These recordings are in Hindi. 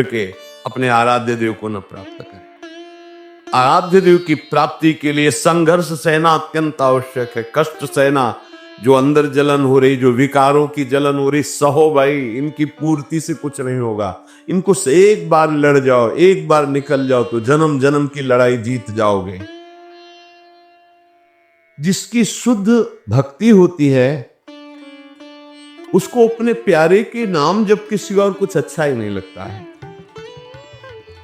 के अपने आराध्य देव को न प्राप्त करें। आराध्य देव की प्राप्ति के लिए संघर्ष सहना अत्यंत आवश्यक है। कष्ट सहना, जो अंदर जलन हो रही, जो विकारों की जलन हो रही, सहो भाई, इनकी पूर्ति से कुछ नहीं होगा। इनको से एक बार लड़ जाओ, एक बार निकल जाओ तो जन्म जन्म की लड़ाई जीत जाओगे। जिसकी शुद्ध भक्ति होती है उसको अपने प्यारे के नाम जब किसी और कुछ अच्छा ही नहीं लगता है।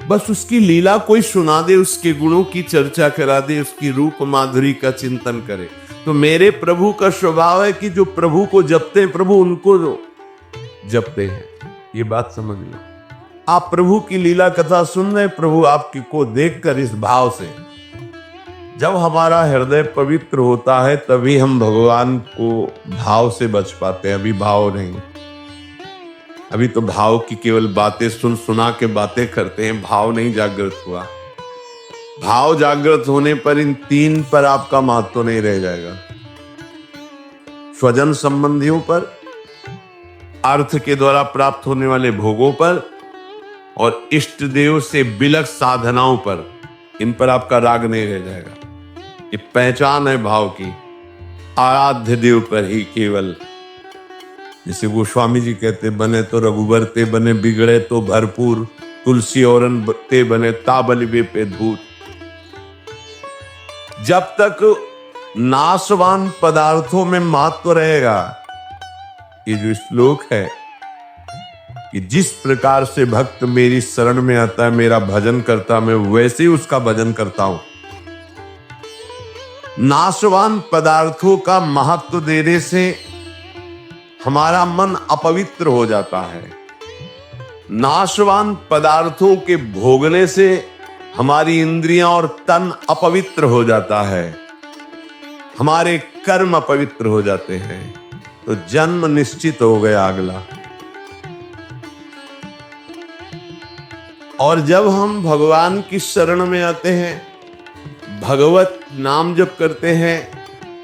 बस उसकी लीला कोई सुना दे, उसके गुणों की चर्चा करा दे, उसकी रूप माधुरी का चिंतन करे। तो मेरे प्रभु का स्वभाव है कि जो प्रभु को जपते हैं, प्रभु उनको जपते हैं। ये बात समझ लो। आप प्रभु की लीला कथा सुन रहे, प्रभु आपकी को देखकर इस भाव से, जब हमारा हृदय पवित्र होता है तभी हम भगवान को भाव से बच पाते हैं। अभी भाव नहीं, अभी तो भाव की केवल बातें सुना के बातें करते हैं, भाव नहीं जागृत हुआ। भाव जागृत होने पर इन तीन पर आपका महत्व नहीं रह जाएगा। स्वजन संबंधियों पर, अर्थ के द्वारा प्राप्त होने वाले भोगों पर और इष्ट देव से बिलक साधनाओं पर, इन पर आपका राग नहीं रह जाएगा। ये पहचान है भाव की। आराध्य देव पर ही केवल, जैसे गोस्वामी जी कहते, बने तो रघुबर ते बने, बिगड़े तो भरपूर, तुलसी औरन ते बने, ताबलिबे पे धूत। जब तक नाशवान पदार्थों में महत्व रहेगा, ये जो श्लोक है कि जिस प्रकार से भक्त मेरी शरण में आता है, मेरा भजन करता, मैं वैसे ही उसका भजन करता हूं। नाशवान पदार्थों का महत्व देने से हमारा मन अपवित्र हो जाता है। नाशवान पदार्थों के भोगने से हमारी इंद्रियां और तन अपवित्र हो जाता है, हमारे कर्म अपवित्र हो जाते हैं, तो जन्म निश्चित हो गया अगला। और जब हम भगवान की शरण में आते हैं, भगवत नाम जप करते हैं,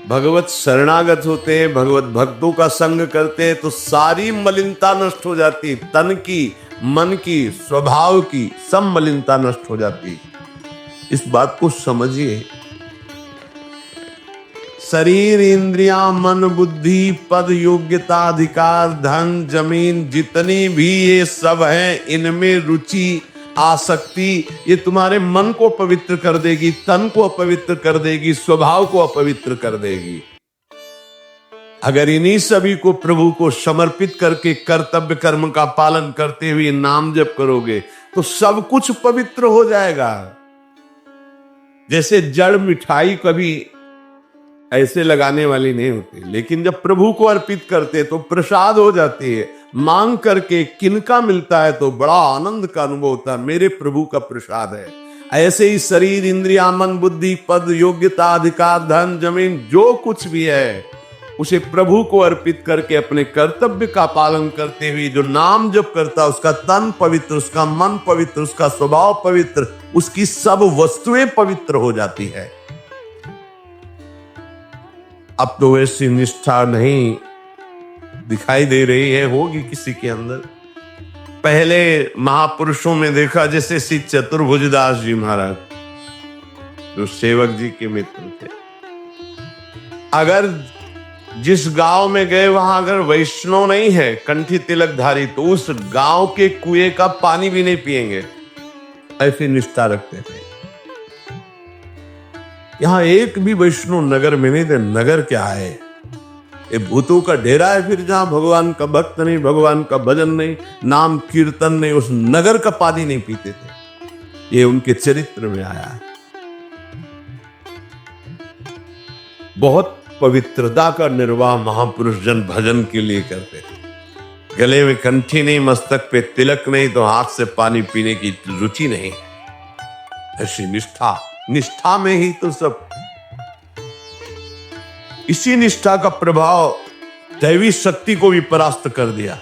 भगवत शरणागत होते हैं, भगवत भक्तों का संग करते हैं, तो सारी मलिनता नष्ट हो जाती। तन की, मन की, स्वभाव की सब मलिनता नष्ट हो जाती। इस बात को समझिए। शरीर, इंद्रियां, मन, बुद्धि, पद, योग्यता, अधिकार, धन, जमीन, जितनी भी ये सब है, इनमें रुचि, आसक्ति, ये तुम्हारे मन को अपवित्र कर देगी, तन को अपवित्र कर देगी, स्वभाव को अपवित्र कर देगी। अगर इन्हीं सभी को प्रभु को समर्पित करके कर्तव्य कर्म का पालन करते हुए नाम जप करोगे तो सब कुछ पवित्र हो जाएगा। जैसे जड़ मिठाई कभी ऐसे लगाने वाली नहीं होती, लेकिन जब प्रभु को अर्पित करते तो प्रसाद हो जाती है। मांग करके किनका मिलता है तो बड़ा आनंद का अनुभव होता है, मेरे प्रभु का प्रसाद है। ऐसे ही शरीर, इंद्रियां, मन, बुद्धि, पद, योग्यता, अधिकार, धन, जमीन, जो कुछ भी है उसे प्रभु को अर्पित करके अपने कर्तव्य का पालन करते हुए जो नाम जप करता, उसका तन पवित्र, उसका मन पवित्र, उसका स्वभाव पवित्र, उसकी सब वस्तुएं पवित्र हो जाती है। अब तो वैसी निष्ठा नहीं दिखाई दे रही है, होगी किसी के अंदर। पहले महापुरुषों में देखा, जैसे श्री चतुर्भुजदास जी महाराज, जो सेवक जी के मित्र थे। अगर जिस गांव में गए वहां अगर वैष्णव नहीं है, कंठी तिलकधारी, तो उस गांव के कुएं का पानी भी नहीं पिएंगे, ऐसी निष्ठा रखते थे। यहां एक भी वैष्णव नगर में नहीं थे। नगर क्या है, ये भूतों का डेरा है। फिर जहां भगवान का भक्त नहीं, भगवान का भजन नहीं, नाम कीर्तन नहीं, उस नगर का पानी नहीं पीते थे। ये उनके चरित्र में आया है। बहुत पवित्रता का निर्वाह महापुरुष जन भजन के लिए करते थे। गले में कंठी नहीं, मस्तक पे तिलक नहीं, तो हाथ से पानी पीने की रुचि नहीं। ऐसी निष्ठा, निष्ठा में ही तो सब। इसी निष्ठा का प्रभाव दैवी शक्ति को भी परास्त कर दिया।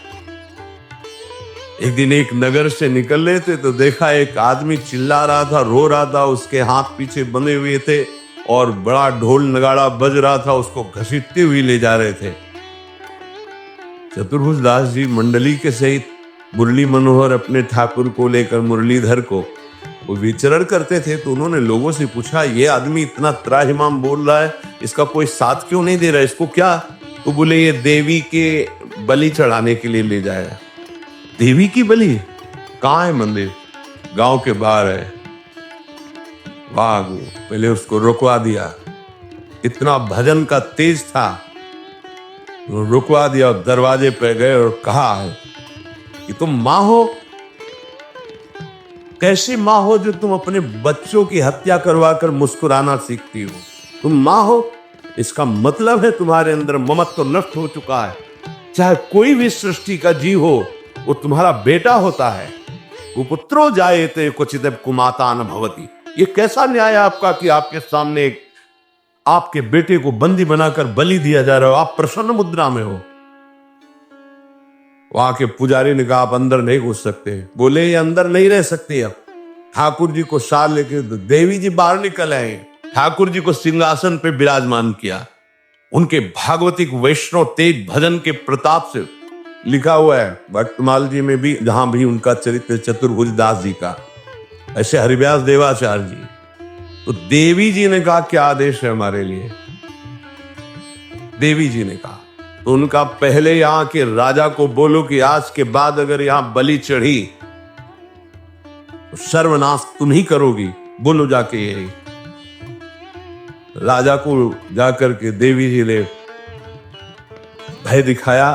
एक दिन एक नगर से निकल रहे थे तो देखा एक आदमी चिल्ला रहा था, रो रहा था, उसके हाथ पीछे बंधे हुए थे और बड़ा ढोल नगाड़ा बज रहा था, उसको घसीटते हुए ले जा रहे थे। चतुर्भुज दास जी मंडली के सहित मुरली मनोहर अपने ठाकुर को लेकर मुरलीधर को वो विचरण करते थे, तो उन्होंने लोगों से पूछा, ये आदमी इतना त्राहिमाम बोल रहा है, इसका कोई साथ क्यों नहीं दे रहा है, इसको क्या? तो बोले ये देवी के बलि चढ़ाने के लिए ले जाएगा। देवी की बलि? कहाँ है मंदिर? गांव के बाहर है। वाह, पहले उसको रुकवा दिया, इतना भजन का तेज था, रुकवा दिया और दरवाजे पे गए और कहा कि तुम माँ हो? कैसी माँ हो जो तुम अपने बच्चों की हत्या करवा कर मुस्कुराना सीखती हो? तुम माँ हो, इसका मतलब है तुम्हारे अंदर ममत्व नष्ट हो चुका है। चाहे कोई भी सृष्टि का जीव हो, वो तुम्हारा बेटा होता है। कुपुत्रो जायते क्वचित् कुमाता न भवति। ये कैसा न्याय है आपका कि आपके सामने आपके बेटे को बंदी बनाकर बलि दिया जा रहा हो, आप प्रसन्न मुद्रा में हो। वहां के पुजारी ने कहा, आप अंदर नहीं घुस सकते। बोले ये अंदर नहीं रह सकते। अब ठाकुर जी को साथ लेके देवी जी बाहर निकल आए, ठाकुर जी को सिंहासन पे विराजमान किया। उनके भागवतिक वैष्णव तेज भजन के प्रताप से लिखा हुआ है भक्तमाल जी में भी, जहां भी उनका चरित्र चतुर्भुज दास जी का, ऐसे हरिव्यास देवाचार्य जी। तो देवी जी ने कहा क्या आदेश है हमारे लिए? देवी जी ने कहा, तो उनका पहले यहां के राजा को बोलो कि आज के बाद अगर यहां बलि चढ़ी तो सर्वनाश तुम ही करोगी। बोलो जाके यही। राजा को जाकर के देवी जी ने भय दिखाया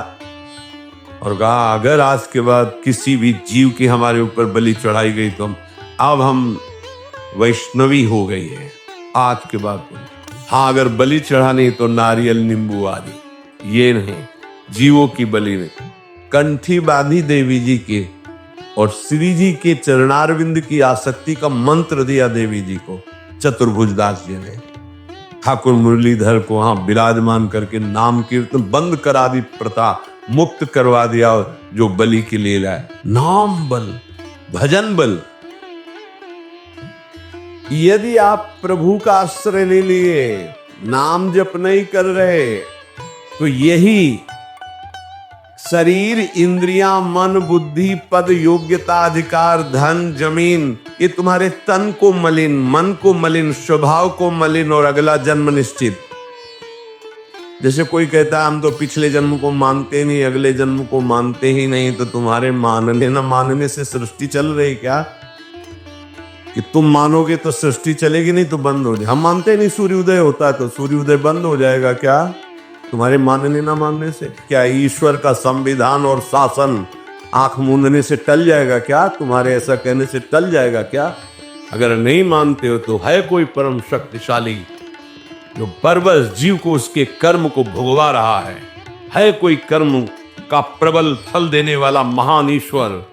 और कहा, अगर आज के बाद किसी भी जीव की हमारे ऊपर बलि चढ़ाई गई तो अब हम वैष्णवी हो गई है आज के बाद। हाँ, अगर बलि चढ़ानी तो नारियल नींबू आदि, ये नहीं, जीवों की बलि नहीं। कंठी बांधी देवी जी के और श्री जी के चरणारविंद की आसक्ति का मंत्र दिया देवी जी को चतुर्भुज दास जी ने। ठाकुर मुरलीधर को वहां विराजमान करके नाम कीर्तन बंद करा दी, प्रथा मुक्त करवा दिया, जो बलि की लीला है। नाम बल, भजन बल। यदि आप प्रभु का आश्रय ले लिए, नाम जप नहीं कर रहे, तो यही शरीर, इंद्रियां, मन, बुद्धि, पद, योग्यता, अधिकार, धन, जमीन, ये तुम्हारे तन को मलिन, मन को मलिन, स्वभाव को मलिन और अगला जन्म निश्चित। जैसे कोई कहता है हम तो पिछले जन्म को मानते नहीं, अगले जन्म को मानते ही नहीं, तो तुम्हारे मानने न मानने से सृष्टि चल रही क्या? कि तुम मानोगे तो सृष्टि चलेगी, नहीं तो बंद हो जाए। हम मानते नहीं सूर्योदय होता है तो सूर्योदय बंद हो जाएगा क्या तुम्हारे मानने ना मानने से? क्या ईश्वर का संविधान और शासन आंख मूंदने से टल जाएगा क्या? तुम्हारे ऐसा कहने से टल जाएगा क्या? अगर नहीं मानते हो तो है कोई परम शक्तिशाली जो बरबस जीव को उसके कर्म को भुगवा रहा है कोई कर्म का प्रबल फल देने वाला महान ईश्वर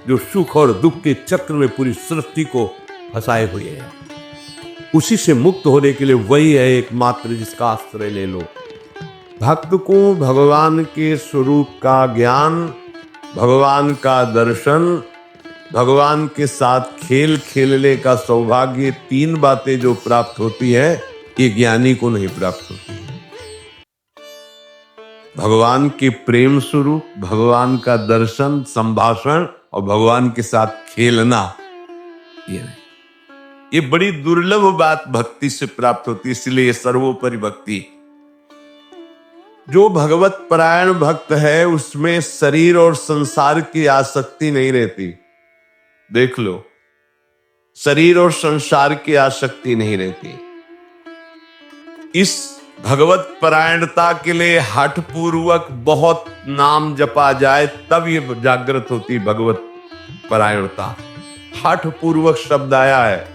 जो सुख और दुख के चक्र में पूरी सृष्टि को फंसाए हुए है। उसी से मुक्त होने के लिए वही है एकमात्र जिसका आश्रय ले लो। भक्त को भगवान के स्वरूप का ज्ञान, भगवान का दर्शन, भगवान के साथ खेल खेलने का सौभाग्य, तीन बातें जो प्राप्त होती है, ये ज्ञानी को नहीं प्राप्त होती है। भगवान के प्रेम स्वरूप, भगवान का दर्शन, संभाषण और भगवान के साथ खेलना, ये नहीं। ये बड़ी दुर्लभ बात भक्ति से प्राप्त होती है, इसलिए सर्वोपरि भक्ति। जो भगवत परायण भक्त है उसमें शरीर और संसार की आसक्ति नहीं रहती। देख लो, शरीर और संसार की आसक्ति नहीं रहती। इस भगवत परायणता के लिए हठ पूर्वक बहुत नाम जपा जाए तब ये जागृत होती भगवत परायणता। हठ पूर्वक शब्द आया है।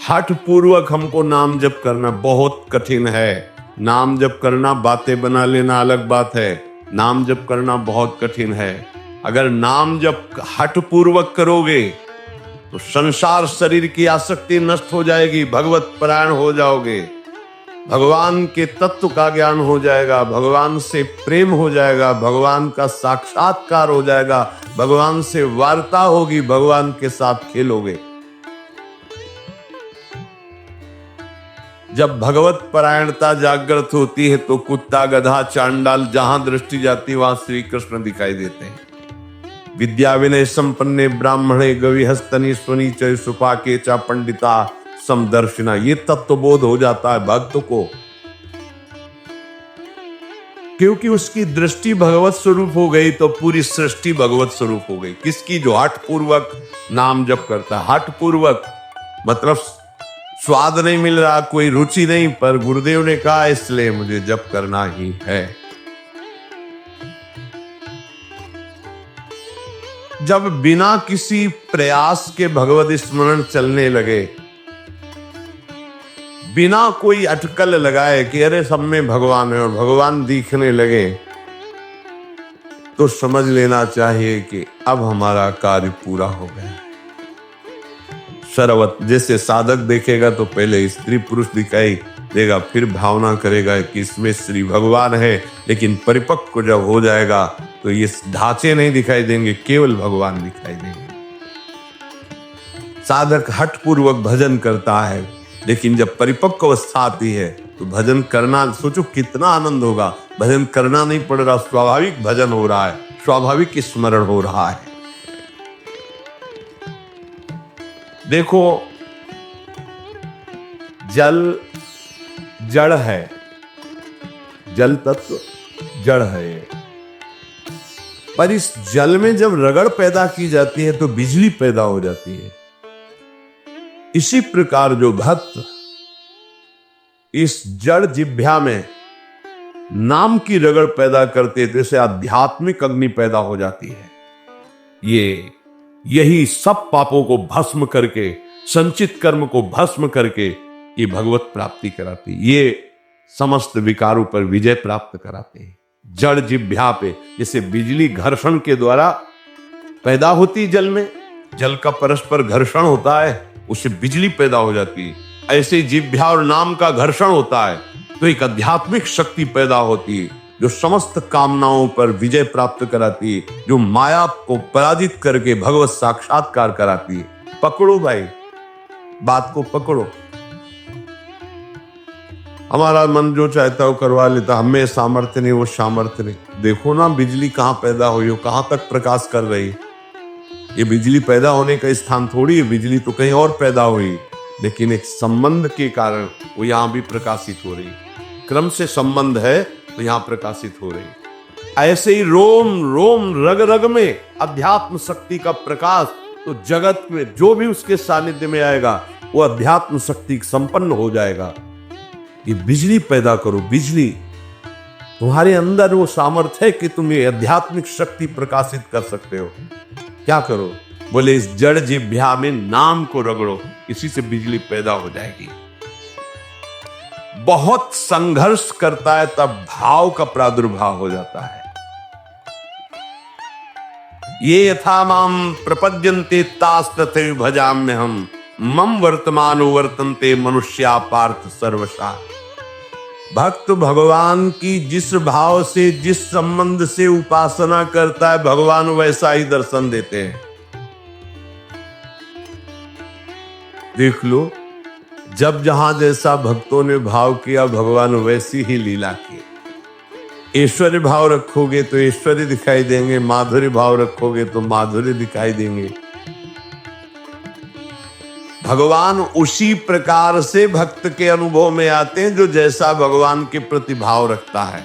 हठ पूर्वक हमको नाम जप करना बहुत कठिन है। नाम जप करना, बातें बना लेना अलग बात है। नाम जप करना बहुत कठिन है। अगर नाम जप हठ पूर्वक करोगे तो संसार शरीर की आसक्ति नष्ट हो जाएगी, भगवत परायण हो जाओगे, भगवान के तत्व का ज्ञान हो जाएगा, भगवान से प्रेम हो जाएगा, भगवान का साक्षात्कार हो जाएगा, भगवान से वार्ता होगी, भगवान के साथ खेलोगे। जब भगवत परायणता जागृत होती है तो कुत्ता, गधा, चांडाल, जहां दृष्टि जाती वहां श्री कृष्ण दिखाई देते हैं। विद्या विनय संपन्ने ब्राह्मणे गविहस्तनि स्वनी च सुपाके च पंडिता समदर्शिना। ये तत्वबोध हो जाता है भक्त को, क्योंकि उसकी दृष्टि भगवत स्वरूप हो गई तो पूरी सृष्टि भगवत स्वरूप हो गई। किसकी? जो हठ पूर्वक नाम जप करता है। हठ पूर्वक मतलब स्वाद नहीं मिल रहा, कोई रुचि नहीं, पर गुरुदेव ने कहा इसलिए मुझे जप करना ही है। जब बिना किसी प्रयास के भगवत स्मरण चलने लगे, बिना कोई अटकल लगाए कि अरे सब में भगवान है, और भगवान दिखने लगे, तो समझ लेना चाहिए कि अब हमारा कार्य पूरा हो गया। सर्वत जैसे साधक देखेगा तो पहले स्त्री पुरुष दिखाई देगा, फिर भावना करेगा कि इसमें श्री भगवान है, लेकिन परिपक्व जब हो जाएगा तो ये ढांचे नहीं दिखाई देंगे, केवल भगवान दिखाई देंगे। साधक हठ पूर्वक भजन करता है, लेकिन जब परिपक्व अवस्था आती है तो भजन करना, सोचो कितना आनंद होगा। भजन करना नहीं पड़ रहा, स्वाभाविक भजन हो रहा है, स्वाभाविक स्मरण हो रहा है। देखो, जल जड़ है, जल तत्व जड़ है, पर इस जल में जब रगड़ पैदा की जाती है तो बिजली पैदा हो जाती है। इसी प्रकार जो भक्त इस जड़ जिह्वा में नाम की रगड़ पैदा करते तो इसे आध्यात्मिक अग्नि पैदा हो जाती है। यही सब पापों को भस्म करके, संचित कर्म को भस्म करके ये भगवत प्राप्ति कराती, ये समस्त विकारों पर विजय प्राप्त कराते हैं। जड़ जिह्वा पे जैसे बिजली घर्षण के द्वारा पैदा होती, जल में जल का परस्पर घर्षण होता है, उससे बिजली पैदा हो जाती है। ऐसे जिह्वा और नाम का घर्षण होता है तो एक आध्यात्मिक शक्ति पैदा होती है, जो समस्त कामनाओं पर विजय प्राप्त कराती है, जो माया को पराजित करके भगवत साक्षात्कार कराती है। पकड़ो भाई, बात को पकड़ो। हमारा मन जो चाहता हो करवा लेता, हमें सामर्थ्य नहीं, वो सामर्थ्य नहीं। देखो ना बिजली कहां पैदा हुई हो, कहां तक प्रकाश कर रही है। ये बिजली पैदा होने का स्थान थोड़ी है, बिजली तो कहीं और पैदा हुई, लेकिन एक संबंध के कारण वो यहां भी प्रकाशित हो रही। क्रम से संबंध है तो यहां प्रकाशित हो रही। ऐसे ही रोम रोम रग रग में अध्यात्म शक्ति का प्रकाश, तो जगत में जो भी उसके सानिध्य में आएगा वो अध्यात्म शक्ति संपन्न हो जाएगा। ये बिजली पैदा करो, बिजली तुम्हारे अंदर वो सामर्थ्य है कि तुम ये आध्यात्मिक शक्ति प्रकाशित कर सकते हो। क्या करो? बोले इस जड़ जिह्वा में नाम को रगड़ो, इसी से बिजली पैदा हो जाएगी। बहुत संघर्ष करता है तब भाव का प्रादुर्भाव हो जाता है। ये यथा माम प्रपद्यन्ते तास्तथैव भजाम्यहम् मम वर्तमानो वर्तन्ते मनुष्या पार्थ सर्वशः। भक्त भगवान की जिस भाव से, जिस संबंध से उपासना करता है, भगवान वैसा ही दर्शन देते हैं। देख लो, जब जहां जैसा भक्तों ने भाव किया, भगवान वैसी ही लीला की। ऐश्वर्य भाव रखोगे तो ऐश्वर्य दिखाई देंगे, माधुर्य भाव रखोगे तो माधुर्य दिखाई देंगे। भगवान उसी प्रकार से भक्त के अनुभव में आते हैं जो जैसा भगवान के प्रति भाव रखता है।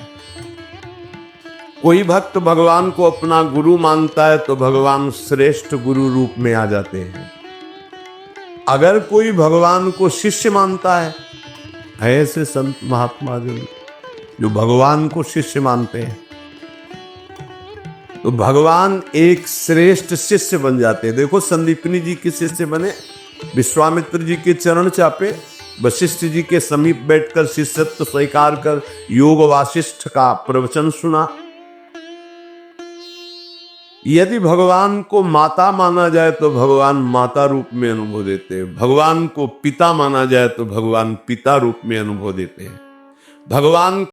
कोई भक्त भगवान को अपना गुरु मानता है तो भगवान श्रेष्ठ गुरु रूप में आ जाते हैं। अगर कोई भगवान को शिष्य मानता है, ऐसे संत महात्मा जो भगवान को शिष्य मानते हैं, तो भगवान एक श्रेष्ठ शिष्य बन जाते हैं। देखो, संदीपनी जी के शिष्य बने, विश्वामित्र जी के चरण चापे, वशिष्ठ जी के समीप बैठकर शिष्यत्व स्वीकार कर योग वासिष्ठ का प्रवचन सुना। यदि भगवान को माता माना जाए तो भगवान माता रूप में अनुभव देते हैं, भगवान को पिता माना जाए तो भगवान पिता रूप में अनुभव देते हैं। भगवान